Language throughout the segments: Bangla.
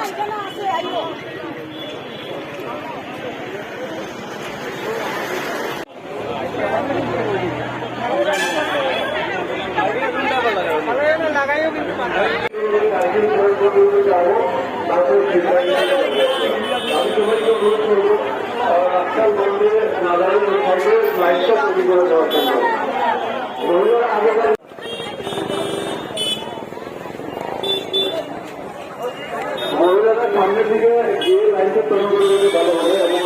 রাস্তার মধ্যে নাগালের লাইটটা তৈরি করে দেওয়ার জন্য মহিলারা সামনের দিকে গিয়ে লাইটটা তৈরি করে দিলে ভালো হবে এবং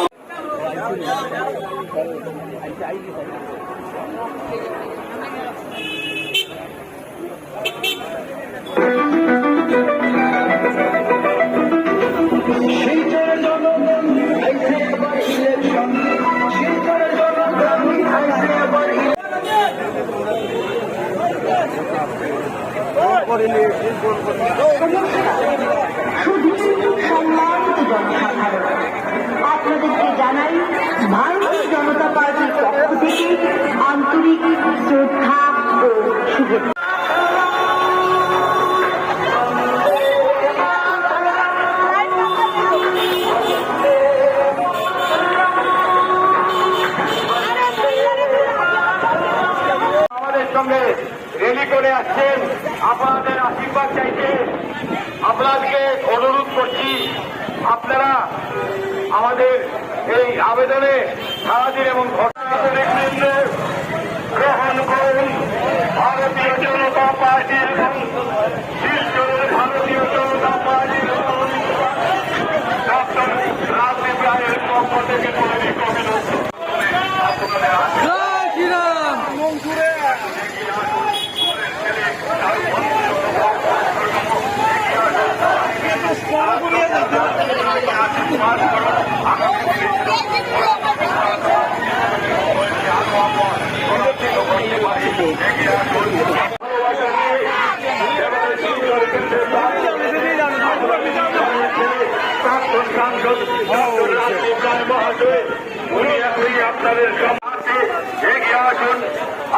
আপনাদেরকে জানাই ভারতীয় জনতা পার্টির পক্ষ থেকে আন্তরিক শ্রদ্ধা ও শুভেচ্ছা। আমাদের সঙ্গে রেলি করে আসছেন, আপনাদের আশীর্বাদ চাইতে আপনাদেরকে অনুরোধ করছি, আপনারা আমাদের এই আবেদনে সারাদিন এবং গ্রহণ করুন। ভারতীয় জনতা পার্টির ভারতীয় জনতা পার্টির ডক্টর রাজদীপ রায়ের পক্ষ থেকে আপনাদের সমাজে এগিয়ে আসুন।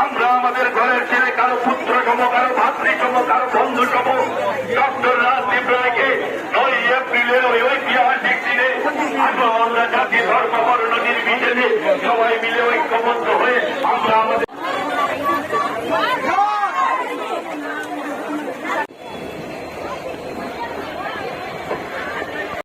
আমরা আমাদের ঘরের ছেলে কারো পুত্র সম, কারো ভাতৃ সম, কারো বন্ধু সম ডক্টর রাজদীপ রায়কে 9 এপ্রিলের ওই ঐতিহাসিক দিনে আমরা জাতি ধর্ম বর্ণ নির্বিশেষে সবাই মিলে ঐক্যবদ্ধ হয়ে আমরা আমাদের